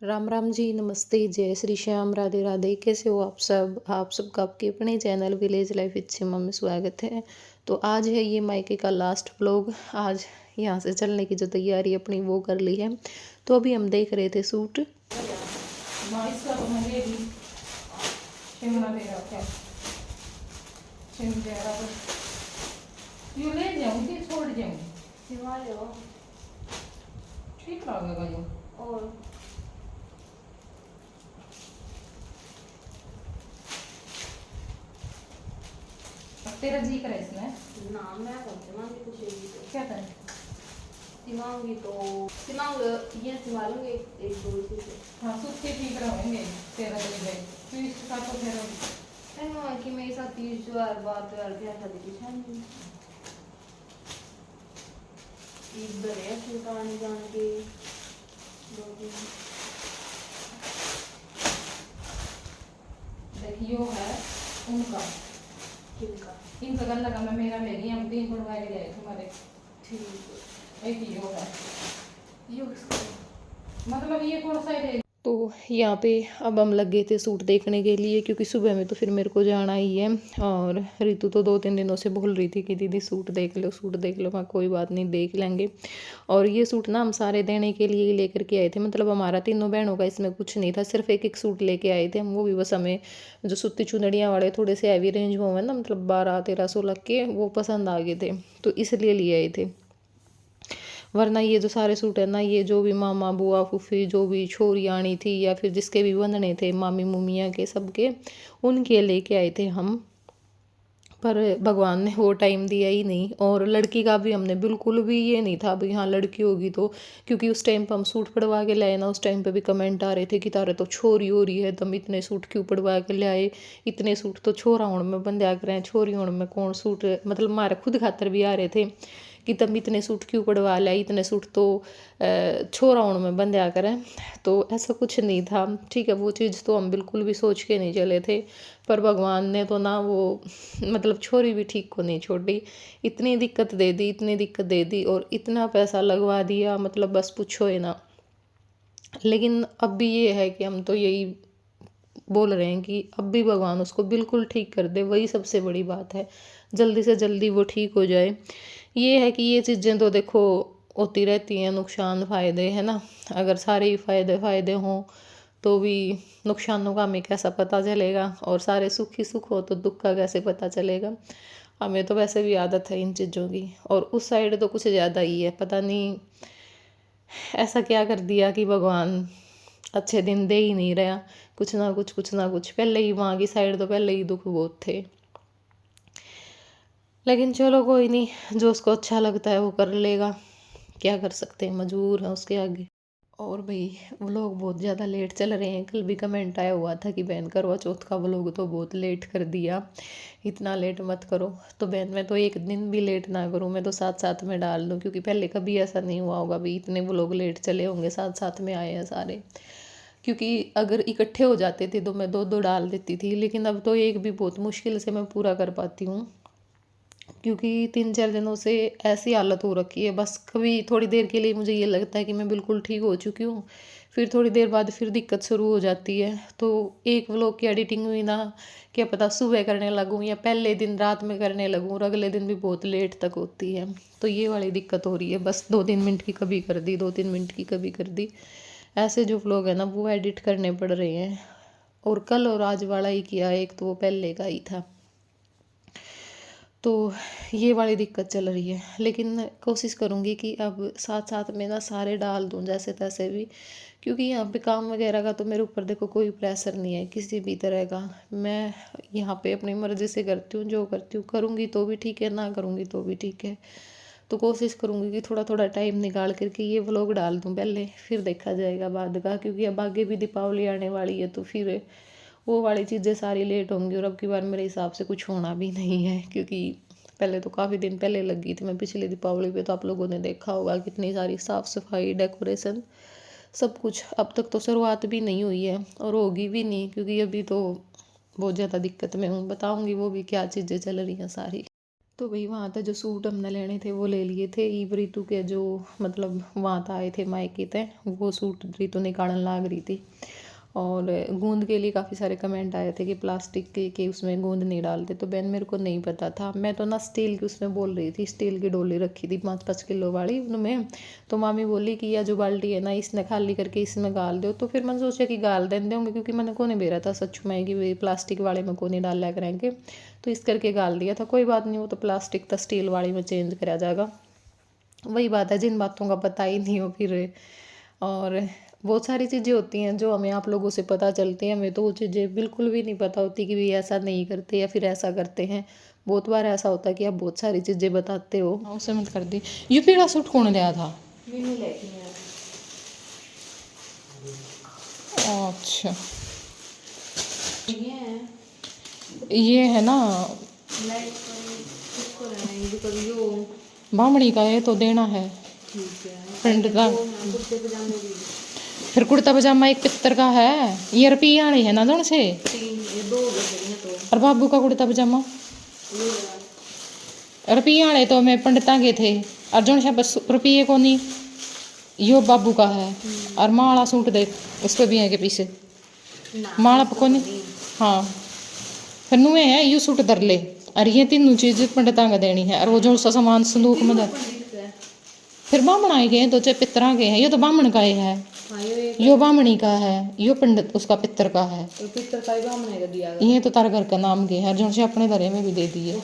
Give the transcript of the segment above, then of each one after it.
राम राम जी, नमस्ते, जय श्री श्याम, राधे राधे। कैसे हो आप सबका आपके अपने चैनल विलेज लाइफ विद सिमा में स्वागत है। तो आज है ये मायके का लास्ट व्लॉग। आज यहाँ से चलने की जो तैयारी अपनी वो कर ली है। तो अभी हम देख रहे थे सूट। ठीक लगेगा ये। और तेरा जी करे इसमें ना मैं सिलवाऊंगी तो चाहिए तो क्या करें? सिलवाऊंगी तो ये सिलवाऊंगी एक दो चीजें। हाँ, सूट के ठीक रहेंगे। तेरा दिन गए फिर इसके साथ तो फिर ऐसा कि मेरे साथ 30,000 बात यार क्या शादी की शादी इधर है सूट आने जाने के 2 दिन। देखियो है उनका किनका इनका गल लगा मैं मेरा ले गई हम 3 बनवा के गए तुम्हारे। ठीक है एक यो है यो किसका मतलब ये कौन सा है? तो यहाँ पे अब हम लग गए थे सूट देखने के लिए, क्योंकि सुबह में तो फिर मेरे को जाना ही है। और ऋतु तो 2-3 दिनों से बोल रही थी कि दीदी सूट देख लो सूट देख लो। मैं कोई बात नहीं, देख लेंगे। और ये सूट ना हम सारे देने के लिए लेकर के आए थे। मतलब हमारा तीनों बहनों का इसमें कुछ नहीं था, सिर्फ एक एक सूट लेके आए थे हम। वो भी बस हमें जो सूती चुनड़ियाँ वाले थोड़े से हैवी रेंज में हुए ना, मतलब 12-1300 के, वो पसंद आ गए थे तो इसलिए लिए आए थे। वरना ये जो सारे सूट है ना, ये जो भी मामा बुआ फूफी जो भी छोरी आनी थी या फिर जिसके भी बंधने थे मामी मुमिया के सबके, उनके लेके आए थे हम। पर भगवान ने वो टाइम दिया ही नहीं। और लड़की का भी हमने बिल्कुल भी ये नहीं था भाई हाँ लड़की होगी तो, क्योंकि उस टाइम पर हम सूट पड़वा के लाए ना, उस टाइम पे भी कमेंट आ रहे थे कि तारे तो छोरी हो रही है, तुम इतने सूट क्यों पड़वा के लाए, इतने सूट तो छोरा होने में बंध्या करें, छोरी होने में कौन सूट, मतलब हमारे खुद खातर भी आ रहे थे कि तुम इतने सूट क्यों पड़वा लाए, इतने सूट तो छोरा होने में बंध्या करें। तो ऐसा कुछ नहीं था, ठीक है, वो चीज़ तो हम बिल्कुल भी सोच के नहीं चले थे। पर भगवान ने तो ना वो मतलब छोरी भी ठीक को नहीं छोड़ी, इतनी दिक्कत दे दी, इतनी दिक्कत दे दी और इतना पैसा लगवा दिया, मतलब बस पूछो ही ना। लेकिन अब भी ये है कि हम तो यही बोल रहे हैं कि अब भी भगवान उसको बिल्कुल ठीक कर दे, वही सबसे बड़ी बात है। जल्दी से जल्दी वो ठीक हो जाए। ये है कि ये चीज़ें तो देखो होती रहती हैं, नुकसान फ़ायदे है ना। अगर सारे ही फ़ायदे हों तो भी नुकसानों का हमें कैसा पता चलेगा, और सारे सुख ही सुख हो तो दुख का कैसे पता चलेगा। हमें तो वैसे भी आदत है इन चीज़ों की, और उस साइड तो कुछ ज़्यादा ही है। पता नहीं ऐसा क्या कर दिया कि भगवान अच्छे दिन दे ही नहीं रहा। कुछ ना कुछ पहले ही वहाँ की साइड तो पहले ही दुख बहुत थे। लेकिन चलो कोई नहीं, जो उसको अच्छा लगता है वो कर लेगा, क्या कर सकते हैं, मजबूर है उसके आगे। और भाई व्लॉग बहुत ज़्यादा लेट चल रहे हैं। कल भी कमेंट आया हुआ था कि बहन करवा चौथ का व्लॉग तो बहुत लेट कर दिया, इतना लेट मत करो। तो बहन मैं तो एक दिन भी लेट ना करूँ, मैं तो साथ साथ में डाल दूँ, क्योंकि पहले कभी ऐसा नहीं हुआ होगा भाई इतने व्लॉग लेट चले होंगे, साथ साथ में आए हैं सारे। क्योंकि अगर इकट्ठे हो जाते थे तो मैं 2-2 डाल देती थी, लेकिन अब तो एक भी बहुत मुश्किल से मैं पूरा कर पाती हूँ। क्योंकि 3-4 दिनों से ऐसी हालत हो रखी है, बस कभी थोड़ी देर के लिए मुझे ये लगता है कि मैं बिल्कुल ठीक हो चुकी हूँ, फिर थोड़ी देर बाद फिर दिक्कत शुरू हो जाती है। तो एक व्लॉग की एडिटिंग हुई ना, क्या पता सुबह करने लगूँ या पहले दिन रात में करने लगूँ और अगले दिन भी बहुत लेट तक होती है। तो ये वाली दिक्कत हो रही है, बस 2-3 मिनट की कभी कर दी, 2-3 मिनट की कभी कर दी, ऐसे जो व्लॉग है ना वो एडिट करने पड़ रहे हैं। और कल और आज वाला ही किया, एक तो वो पहले का ही था। तो ये वाली दिक्कत चल रही है, लेकिन कोशिश करूँगी कि अब साथ साथ में ना सारे डाल दूँ जैसे तैसे भी। क्योंकि यहाँ पे काम वगैरह का तो मेरे ऊपर देखो कोई प्रेशर नहीं है किसी भी तरह का। मैं यहाँ पे अपनी मर्ज़ी से करती हूँ, जो करती हूँ, करूँगी तो भी ठीक है, ना करूँगी तो भी ठीक है। तो कोशिश करूँगी कि थोड़ा थोड़ा टाइम निकाल करके ये व्लॉग डाल दूँ पहले, फिर देखा जाएगा बाद का। क्योंकि अब आगे भी दीपावली आने वाली है तो फिर वो वाली चीज़ें सारी लेट होंगी, और अब की बार मेरे हिसाब से कुछ होना भी नहीं है। क्योंकि पहले तो काफ़ी दिन पहले लग गई थी मैं पिछली दीपावली पे, तो आप लोगों ने देखा होगा कितनी सारी साफ़ सफाई डेकोरेशन सब कुछ। अब तक तो शुरुआत भी नहीं हुई है और होगी भी नहीं, क्योंकि अभी तो बहुत ज़्यादा दिक्कत में हूँ। बताऊँगी वो भी क्या चीज़ें चल रही हैं सारी। तो वही वहाँ था जो सूट हमने लेने थे वो ले लिए थे। ईब रीतु के जो मतलब वहाँ था आए थे मायके थे, वो सूट रीतु निकालने लाग रही थी। और गूंद के लिए काफ़ी सारे कमेंट आए थे कि प्लास्टिक के उसमें गूंद नहीं डालते। तो बहन मेरे को नहीं पता था, मैं तो ना स्टील की उसमें बोल रही थी, स्टील की डोली रखी थी 5-5 किलो वाली उनमें। तो मामी बोली कि यह जो बाल्टी है ना इसने खाली करके इसमें गाल दो। तो फिर मैंने सोचा कि गाल दें होंगे, क्योंकि मैंने को नहीं बेरा था सच में कि वे प्लास्टिक वाले में को नहीं डाल लिया करेंगे। तो इस करके गाल दिया था। कोई बात नहीं, वो तो प्लास्टिक था, स्टील वाली में चेंज करा जाएगा। वही बात है जिन बातों का पता ही नहीं हो फिर। और बहुत सारी चीज़ें होती हैं जो हमें आप लोगों से पता चलती हैं, हमें तो वो चीज़ें बिल्कुल भी नहीं पता होती कि भी ऐसा नहीं करते या फिर ऐसा करते हैं। बहुत बार ऐसा होता है कि आप बहुत सारी चीज़ें बताते हो। उसे मत कर दी। ये पीला सूट कौन लिया था? मैंने लेके आया। अच्छा, ये ये है ना लाइट किसको लेना है? ये कभी यो बामणी का है तो देना है। ठीक है। प्रिंट का कुर्ते पजामे भी फिर कुर्ता पजामा एक पित्तर का है। ये रुपया वाली है ना दोनों से। 3 ये 2 बजे हैं तो और बाबू का कुर्ता पजामा ये वाला। रुपया वाले तो मैं पंडिता के थे। अर्जुन से बस रुपये को नहीं, यो बाबू का है। और माला सूट देख उस पर भी है के पीछे ना माला पको नहीं। हाँ फिर नुए है यू सूट धर ले। और ये तीनों चीज पंडिता का देनी है। और वो जो सा सामान संदूक में धर। पंडित है। फिर बामण आए गए तो चाहे पितरा के हैं। ये तो बामण का ही है, हाँ ये यो बामणी का है, यो पंडित उसका पितर का है। तो पितर का ही बामने का दिया गया। ये तो तारे घर का नाम के है, जो से अपने धरे में भी दे दिए।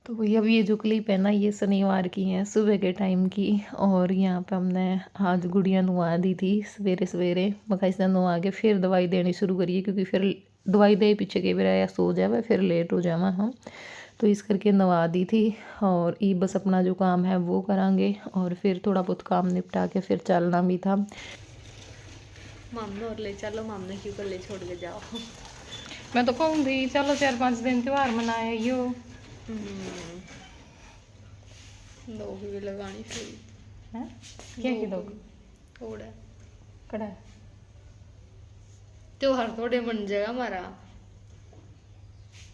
तो भैया अब ये जो क्लिप है ना ये शनिवार की है, सुबह के टाइम की। और यहाँ पे हमने आज गुड़िया नुआ दी थी सवेरे सवेरे। मखा से नुआ के फिर दवाई देनी शुरू करिए, क्योंकि फिर दवाई दे पीछे के बेरा या सो जावे फिर लेट हो जावा हम। तो इस करके नवा दी थी। और ये बस अपना जो काम है वो करांगे और फिर थोड़ा बहुत काम निपटा के फिर चलना भी था। मामने और ले चलो, मामने क्यों कर ले छोड़ के जाओ। मैं तो कहूँगी चलो 4-5 दिन त्यौहार मनाए यो। लोग भी लगानी फिर हैं क्या की लोग थोड़ा कड़ा त्योहार थोड़े बन जाएगा हमारा।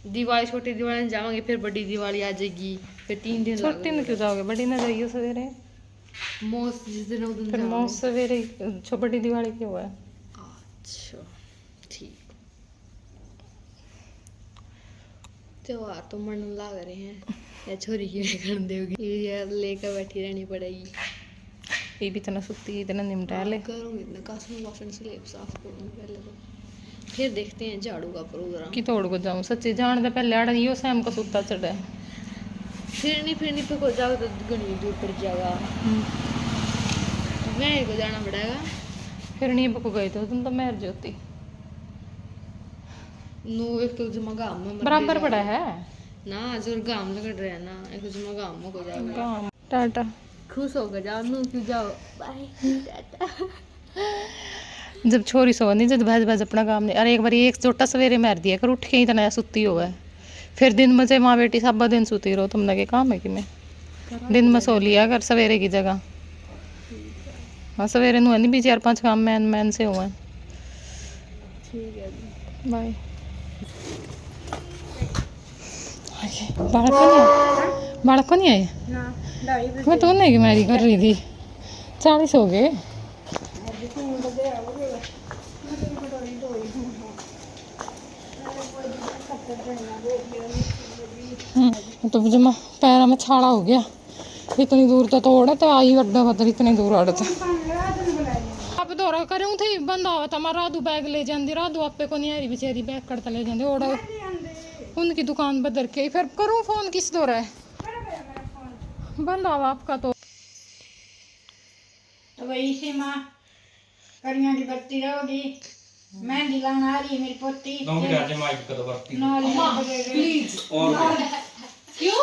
दिवाली छोटी दिवाली में जावांगे, फिर बड़ी दिवाली आ जाएगी, फिर 3 दिन छोटी में क्यों जाओगे, बड़ी ना जाइए सवेरे। मौस जिस दिन उस दिन फिर जाओगे। मौत सवेरे बड़ी दिवाली क्यों है? अच्छा ठीक। त्योहार तो मन लग रहे हैं या छोरी की कर दोगी, ये लेकर बैठी रहनी पड़ेगी। ये भी इतना सुती इतना निमटा ले। करूँगी इतना कासन वासन स्लेब साफ करूँगी पहले तो, फिर देखते हैं झाड़ू का प्रोग्राम। कि तोड़ को जाऊँ सच्ची जान दे पहले आड़ यो सैम का सुता चढ़े। फिरनी पे को जाओ तो घनी दूर पड़ जाएगा, मैं को जाना पड़ेगा। फिर नहीं बको गए थे तुम तो मेहर ज्योति नो एक तो जमा गाँव में बराबर पड़ा है ना, जो गाँव में कट रहा है ना, एक तो जमा गाँव में को जाओगे। गाँव टाटा खुश होकर जाओ, नो क्यों जाओ, बाय टाटा। जब छोरी सो नहीं जब भज भज अपना काम नहीं। अरे एक बार एक चोटा सवेरे मार दिया कर उठ के ही तना सुती हो है। फिर दिन में से माँ बेटी सब दिन सुती रहो, तुमने के काम है कि मैं दिन में सो लिया कर सवेरे की जगह। हाँ सवेरे नु नहीं भी 4-5 काम मैन मैन से हुआ। ठीक है बाय। बालक को नहीं आए ना मैं तो नहीं कि मैरी कर रही थी 40 हो गए। तो जमा पैरा में छाड़ा हो गया, इतनी दूर तो तोड़ तो आई अड्डा पता इतनी दूर अड़ता। अब दौरा करूँ थी बंद आवा था मैं राधू बैग ले जाती, राधू आपे को नहीं आ रही बेचारी बैग करता ले जाती ओड़ा उनकी दुकान बदल के फिर करूँ फोन किस दौरा है बंद आवा आपका। तो वही से माँ करियां की बत्ती रहोगी, मेहंदी लाना आ रही है मेरी पोती। प्लीज क्यों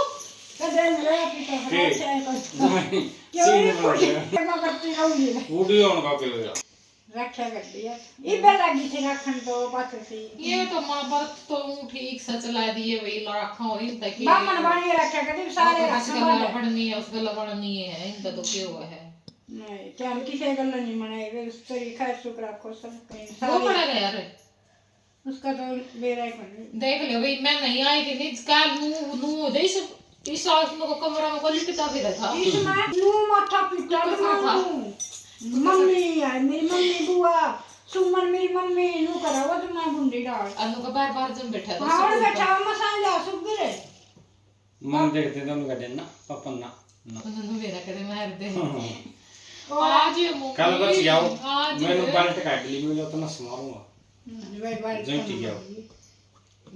रक्षा कर दिया इबे लगी थी रखन तो पात्र थी। ये तो माँ बात तो ठीक से चला दिए वही रखा हो इन तक बामन बाणी रक्षा कर दी सारे गला पड़नी है उसका लपड़नी है इनका तो क्यों है नहीं चल किसी गल नहीं मनाई वे तेरी खैर शुक्र रखो सब कहीं वो पड़ा गया रे उसका तो बेरा ही बन देख ले भाई मैं नहीं आई थी कल नू नू देश इस साल को कमरा में कोई लिखता भी था इसमें नू माथा पिटा मम्मी है मेरी मम्मी बुआ सुमन मेरी मम्मी नू करा वो तो मैं बुंदी डाल अनु का बार जम बैठा था हां बैठा मसाला सुबरे मन देखते तो उनका देना पपन ना उन्होंने मेरा करे मार दे आज कल बस जाओ मैंने बाल्ट काट ली मैं तो ना मारूंगा जय ठीक है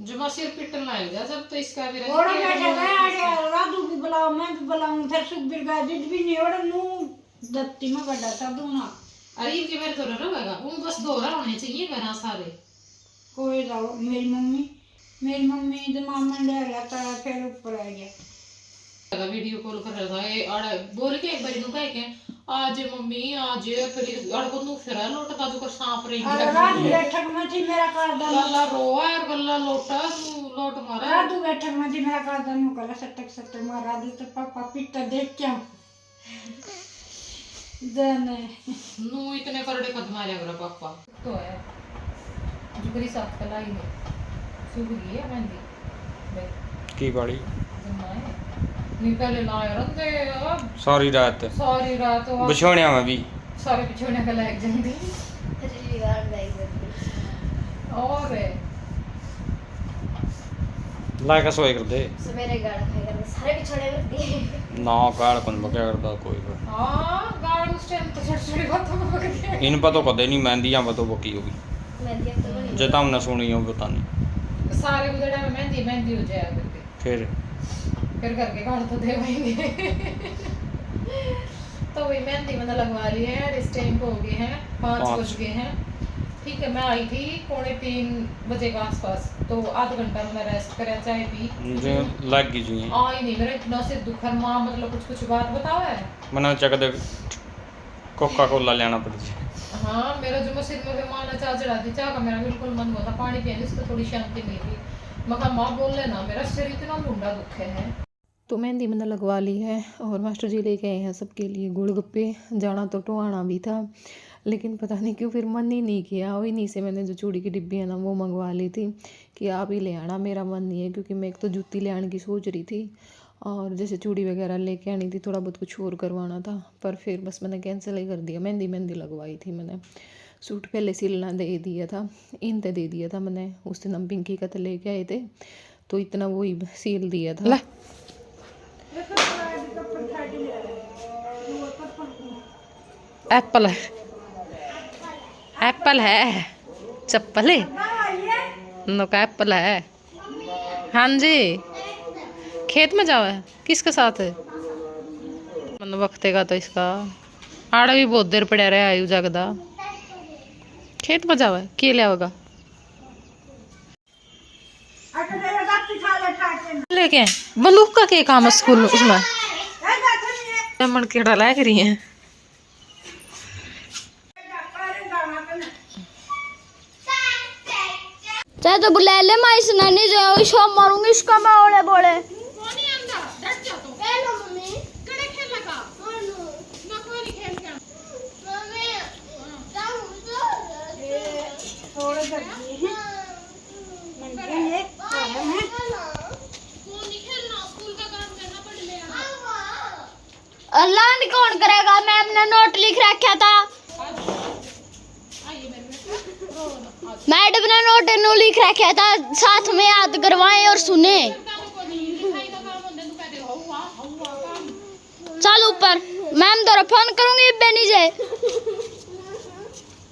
जो मैं सिर पिटन लाएगा सब तो इसका भी ओड़ा बैठा है राधू भी बुलाओ मैं भी बुलाऊं फिर सुबीर का जिद भी नहीं ओड़ा नू दत्ती में बड़ा था दूना अरे इनके मेरे तो रहेगा उन बस दो होने चाहिए घर सारे कोई जाओ मेरी मम्मी दिमाग में डर गया था फिर ऊपर आ गया वीडियो कॉल कर रहा था ये आड़ा बोल के एक बारी नु कह के आज मम्मी आज फिर आड़ को नु फिर लोटा जो कर सांप रही राधू बैठक में थी मेरा कार्ड गल्ला रोआ और गल्ला लोटा लोट मारा राधू बैठक में थी मेरा कार्ड नु करा सटक मार राधू तो पापा पिटा देख क्या देने नु इतने करड़े कदम मारे अगर पापा तो है जो करी साथ कलाई में सूख गई है मेहंदी की बड़ी जमाए नहीं पहले लाया रंदे अब सारी रात बिछोने में भी सारे पिछोने का लायक जल्दी और लायक सोए कर दे सवेरे गाड़ा खाए करने सारे बिछोड़े में दिए ना गाड़ कौन बक्या करता कोई भी हां गाड़ उस टाइम तो छोटी बातों में बक गया इन पर तो कदे नहीं मेहंदियां पर तो बकी होगी मेहंदी अब तो बनी जे तुमने सुनी हो पता नहीं सारे उधर में मेहंदी हो जाया करते फिर करके गाड़ तो दे वही तो वही मेहंदी मैंने लगवा ली है और इस टाइम को हो गए हैं 5 बज गए हैं ठीक है मैं आई थी 2:45 बजे के आसपास तो आधा घंटा मैंने रेस्ट करा चाय पी मुझे लग गई जी आई नहीं मेरा इतना सिर दुखर माँ मतलब कुछ बात बताओ है मना चक दे कोका कोला लेना पड़ी हाँ मेरा जो मैं सिर में माँ ने चाय चढ़ा दी चाय का मेरा बिल्कुल मन हुआ था पानी पीने से थोड़ी शांति मिली मगर माँ बोल लेना मेरा सिर इतना मुंडा दुखे है तो मेहंदी मैंने लगवा ली है और मास्टर जी लेके आए हैं सबके लिए गोलगप्पे जाना तो टोहाना भी था लेकिन पता नहीं क्यों फिर मन ही नहीं किया वही नहीं से मैंने जो चूड़ी की डिब्बी है ना वो मंगवा ली थी कि आप ही ले आना मेरा मन नहीं है क्योंकि मैं एक तो जूती ले आने की सोच रही थी और जैसे चूड़ी वगैरह लेके आनी थी थोड़ा बहुत कुछ और करवाना था पर फिर बस मैंने कैंसिल ही कर दिया मेहंदी लगवाई थी मैंने सूट पहले सिलना दे दिया था इन ते दे दिया था मैंने उस दिन हम पिंकी का तो लेके आए थे तो इतना वही सील दिया था एप्पल है एप्पल है चप्पल है नो का एप्पल है हाँ जी खेत में जाओ है किसके साथ है मन वक्तेगा तो इसका आड़ा भी बहुत देर पड़ा रहा आयु जगदा खेत में जाओ है के लिया होगा लेके बंदूक का के काम है स्कूल उसमें मन केड़ा लायक रही है चाहे तो बुला ले मैं इस नानी जो शॉप मारूंगी इसका मैं ओले बोले अल्लाह ने कौन करेगा मैम ने नोट लिख रखा था मैडम ने नोट नो लिख रखा था साथ में याद करवाएं और सुने चल ऊपर मैम तो फोन करूंगी बेनी जे